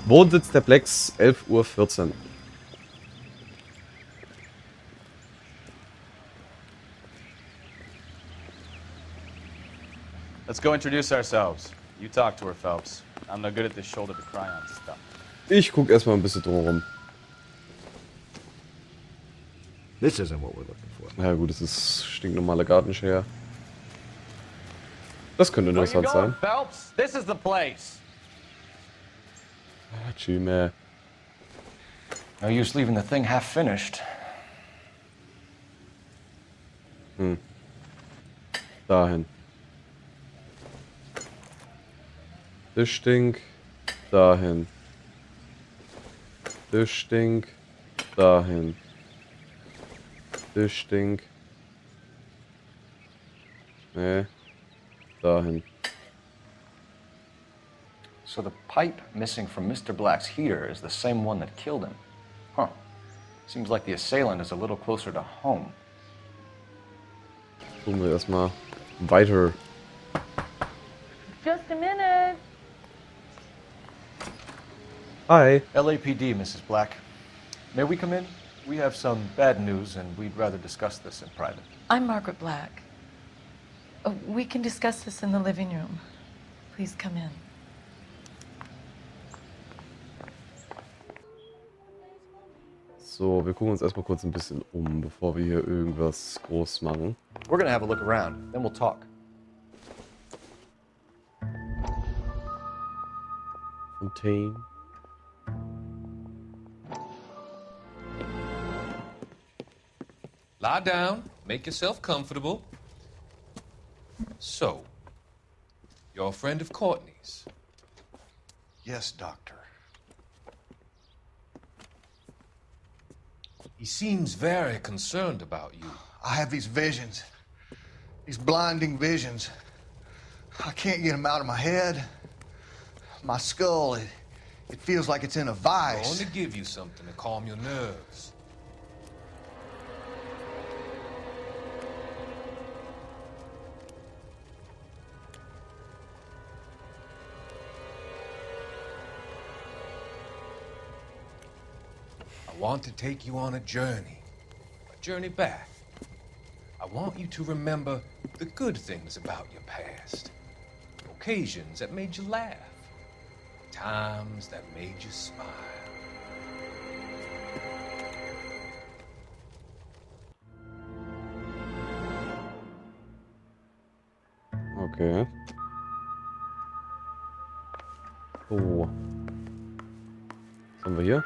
Wohnsitz der Blacks, 11:14 Uhr. Let's go introduce ourselves. You talk to her, Phelps. I'm no good at this shoulder to cry on stuff. Ich guck erstmal ein bisschen drumherum. This isn't what we're looking for. Ja gut, es ist stinknormale Gartenschere. Das könnte interessant sein. Phelps? This is the place. G-Man. No use leaving the thing half finished. Dahin. Das stinkt. Dahin. Das stinkt. Dahin. Das stinkt. Nee. Dahin. So the pipe missing from Mr. Black's heater is the same one that killed him. Huh. Seems like the assailant is a little closer to home. Gucken wir erstmal weiter. Just a minute. Hi. LAPD, Mrs. Black. May we come in? We have some bad news and we'd rather discuss this in private. I'm Margaret Black. We can discuss this in the living room. Please come in. So, wir gucken uns erstmal kurz ein bisschen um, bevor wir hier irgendwas groß machen. We're gonna have a look around, then we'll talk. Fontaine. Lie down, make yourself comfortable. So, you're a friend of Courtney's. Yes, Doctor. He seems very concerned about you. I have these visions. These blinding visions. I can't get them out of my head. My skull, it feels like it's in a I vice. want to give you something to calm your nerves. I want to take you on a journey back. I want you to remember the good things about your past, occasions that made you laugh, times that made you smile. Okay. So. Was haben wir hier?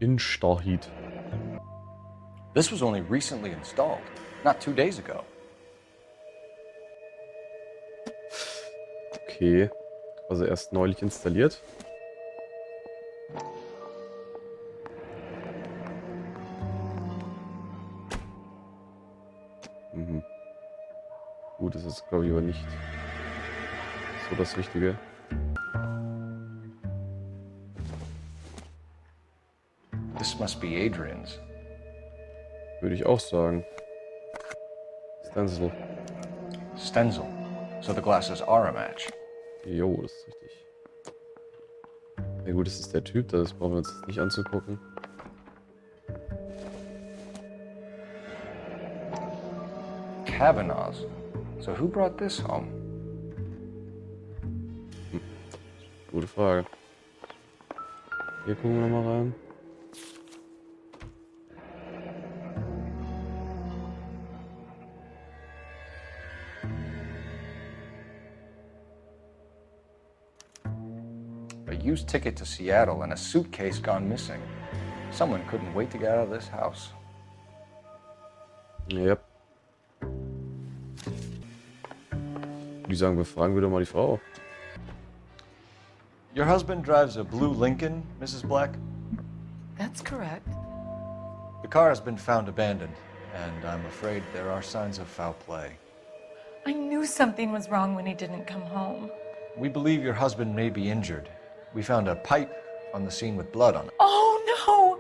Insta-Heat. This was only recently installed, not 2 days ago. Okay. Also erst neulich installiert. Mhm. Gut, das ist glaube ich aber nicht so das Richtige. This must be Adrian's. Würde ich auch sagen. Stencil. Stenzel. So the glasses are a match. Jo, das ist richtig. Ja gut, das ist der Typ, das brauchen wir uns jetzt nicht anzugucken. Kavanaugh's. So who brought this home? Gute Frage. Hier gucken wir nochmal rein. A used ticket to Seattle and a suitcase gone missing. Someone couldn't wait to get out of this house. Yep. Ich sagen, wir fragen wieder mal die Frau. Your husband drives a blue Lincoln, Mrs. Black? That's correct. The car has been found abandoned, and I'm afraid there are signs of foul play. I knew something was wrong when he didn't come home. We believe your husband may be injured. We found a pipe on the scene with blood on it. Oh no!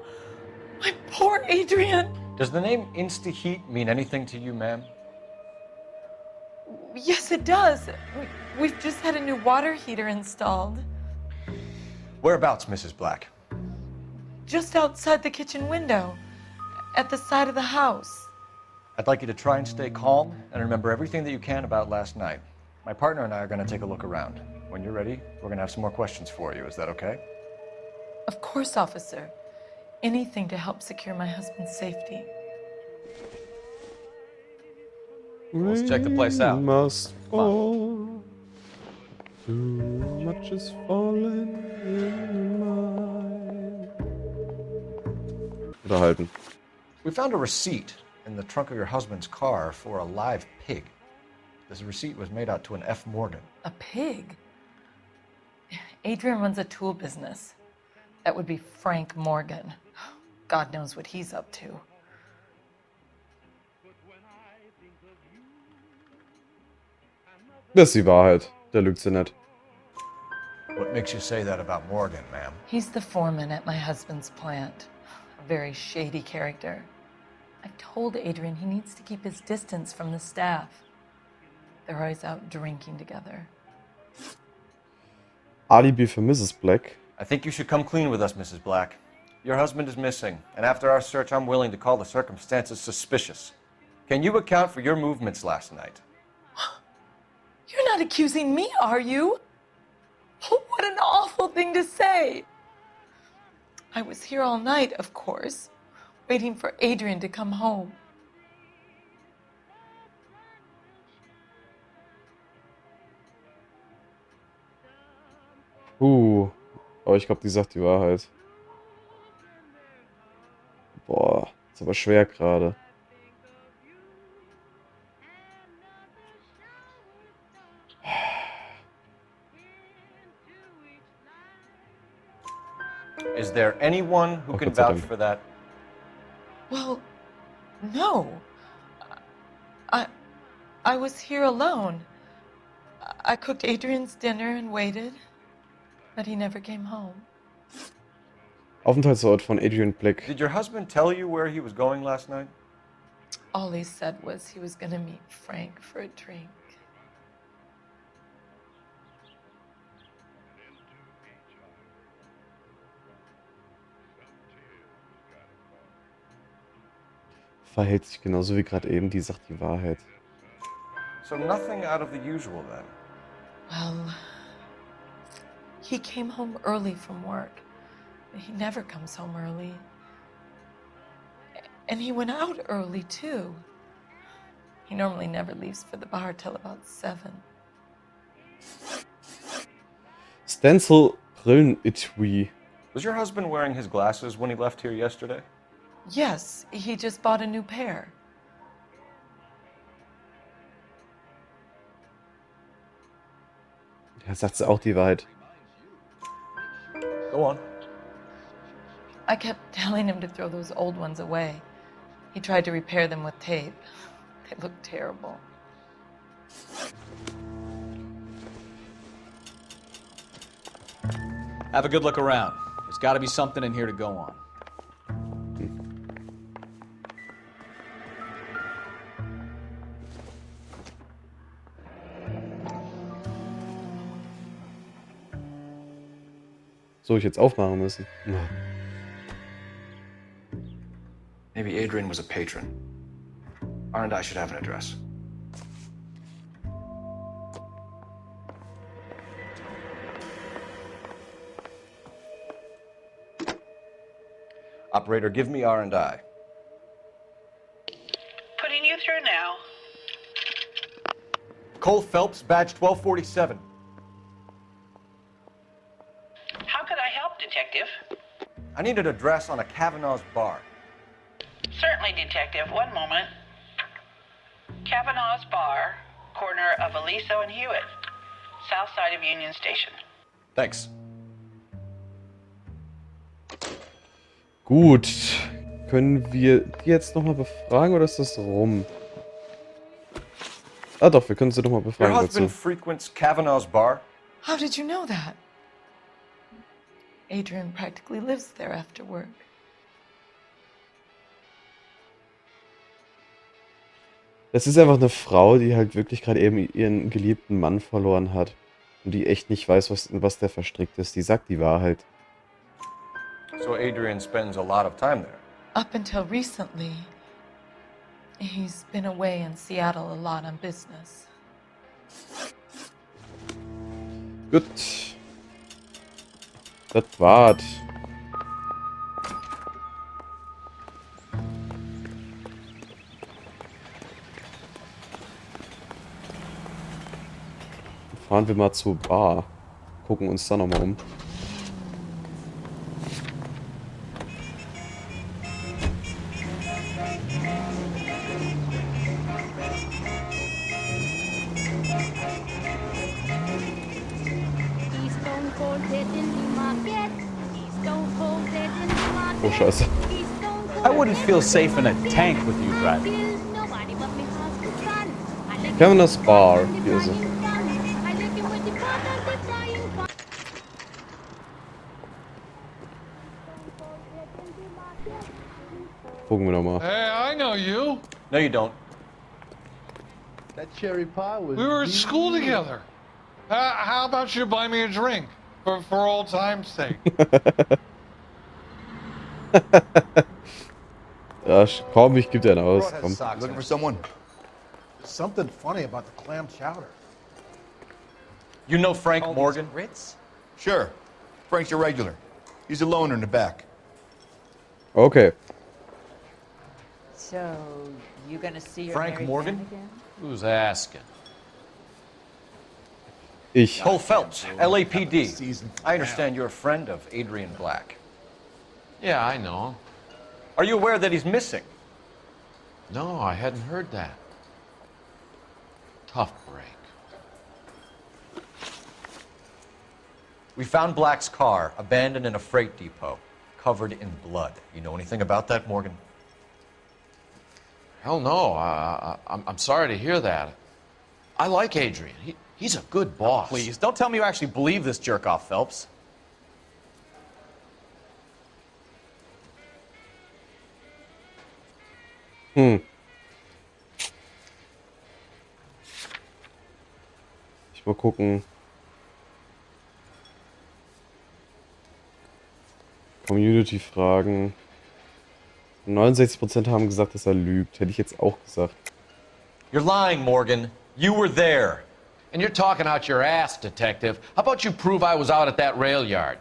My poor Adrian! Does the name Insta-Heat mean anything to you, ma'am? Yes, it does. We've just had a new water heater installed. Whereabouts, Mrs. Black? Just outside the kitchen window, at the side of the house. I'd like you to try and stay calm and remember everything that you can about last night. My partner and I are going to take a look around. When you're ready, we're going to have some more questions for you. Is that okay? Of course, officer. Anything to help secure my husband's safety. Let's check the place out. We must fall. Too much is falling in mine. Unterhalten. We found a receipt in the trunk of your husband's car for a live pig. This receipt was made out to an F. Morgan. A pig? Adrian runs a tool business. That would be Frank Morgan. God knows what he's up to. Das ist die Wahrheit. Der lügt sie nicht. What makes you say that about Morgan, ma'am? He's the foreman at my husband's plant. A very shady character. I've told Adrian he needs to keep his distance from the staff. They're always out drinking together. Alibi für Mrs. Black. I think you should come clean with us, Mrs. Black. Your husband is missing, and after our search, I'm willing to call the circumstances suspicious. Can you account for your movements last night? You're not accusing me, are you? What an awful thing to say. I was here all night, of course, waiting for Adrian to come home. Aber ich glaube, die sagt die Wahrheit. Boah, ist aber schwer gerade. Is there anyone who can Gott sei vouch Dank. for that? Well, no. I was here alone. I cooked Adrian's dinner and waited, but he never came home. Aufenthaltsort von Adrian Black. Did your husband tell you where he was going last night? All he said was he was going to meet Frank for a drink. Verhält sich genauso wie gerade eben, die sagt die Wahrheit. So nothing out of the usual then. Well, he came home early from work. He never comes home early. And he went out early, too. He normally never leaves for the bar till about 7. Stencil Brillenetui. Was your husband wearing his glasses when he left here yesterday? Yes, he just bought a new pair. Ja, sagt sie auch die Wahrheit. Go on. I kept telling him to throw those old ones away. He tried to repair them with tape. They look terrible. Have a good look around. There's got to be something in here to go on. So, ich jetzt aufmachen müssen. Maybe Adrian was a patron. R&I should have an address. Operator, give me R&I. Putting you through now. Cole Phelps, badge 1247. How could I help, Detective? I need an address on a Kavanaugh's bar. Certainly, Detective. One moment. Kavanaugh's Bar, corner of Aliso and Hewitt, south side of Union Station. Thanks. Gut. Können wir die jetzt nochmal befragen oder ist das rum? Ah doch, wir können sie nochmal Your befragen husband dazu. frequents Kavanaugh's Bar? How did you know that? Adrian practically lives there after work. Das ist einfach eine Frau, die halt wirklich gerade eben ihren geliebten Mann verloren hat. Und die echt nicht weiß, was der verstrickt ist. Die sagt die Wahrheit. So Adrian spends a lot of time there. Up until recently, he's been away in Seattle a lot on business. Gut. Das war's. Fahren wir mal zur Bar. Gucken uns da nochmal um. Oh, scheiße. I wouldn't feel safe in a tank with you driving. Kevin's Bar. Hier ist sie. Gucken wir nochmal. Hey, I know you. No, you don't. That cherry pie was. We were at school together. How about you buy me a drink for old time's sake? Ja, komm, ich geb dir einen aus. Komm. Looking for someone? There's something funny about the clam chowder. You know Frank Morgan? Sure. Frank's a regular. He's a loner in the back. Okay. So, you gonna see your Frank married Morgan? man again? Who's asking? Ich. Cole Phelps, LAPD. I understand you're a friend of Adrian Black. Yeah, I know. Are you aware that he's missing? No, I hadn't heard that. Tough break. We found Black's car abandoned in a freight depot, covered in blood. You know anything about that, Morgan? Hell no. I'm sorry to hear that. I like Adrian. He's a good boss. Please, don't tell me you actually believe this jerk-off, Phelps. Ich mal gucken. Community-Fragen. 69% haben gesagt, dass er lügt. Hätte ich jetzt auch gesagt. You're lying, Morgan. You were there. And you're talking out your ass, detective. How about you prove I was out at that rail yard?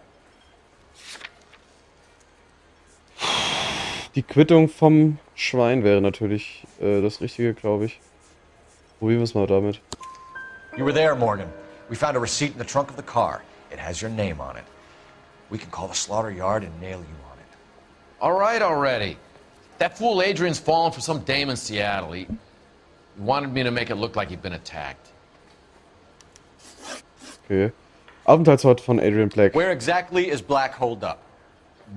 Die Quittung vom Schwein wäre natürlich das Richtige, glaube ich. Probieren wir es mal damit. You were there, Morgan. We found a receipt in the trunk of the car. It has your name on it. We can call the slaughter yard and nail you on it. All right already. That fool Adrian's fallen for some dame in Seattle. He wanted me to make it look like he'd been attacked. Okay. Aufenthaltsort von Adrian Black. Where exactly is Black holed up?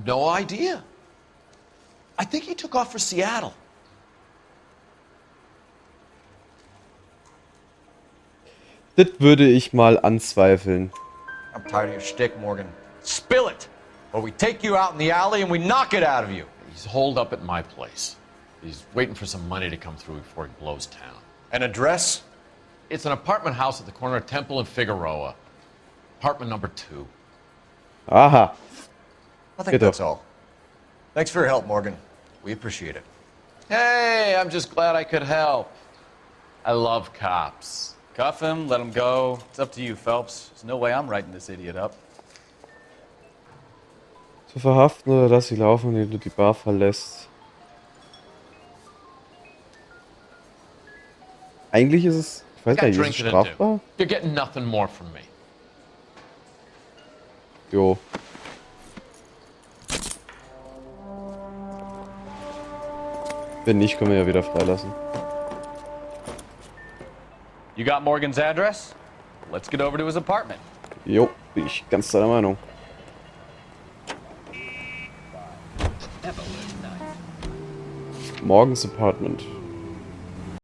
No idea. I think he took off for Seattle. Das würde ich mal anzweifeln. I'm tired of your shtick, Morgan. Spill it, or we take you out in the alley and we knock it out of you. He's holed up at my place. He's waiting for some money to come through before he blows town. An address? It's an apartment house at the corner of Temple and Figueroa. Apartment number 2. Aha. I think that's all. Thanks for your help, Morgan. We appreciate it. Hey, I'm just glad I could help. I love cops. Cuff him, let him go. It's up to you, Phelps. There's no way I'm writing this idiot up. Zu verhaften oder dass sie laufen, indem du die Bar verlässt. Eigentlich ist es, ich weiß Got gar nicht, ist es drinking to strafbar? do. You're getting nothing more from me. Jo. Wenn nicht, können wir ja wieder freilassen. You got Morgan's address? Let's get over to his apartment. Jo, bin ich ganz deiner Meinung. Morgens Apartment.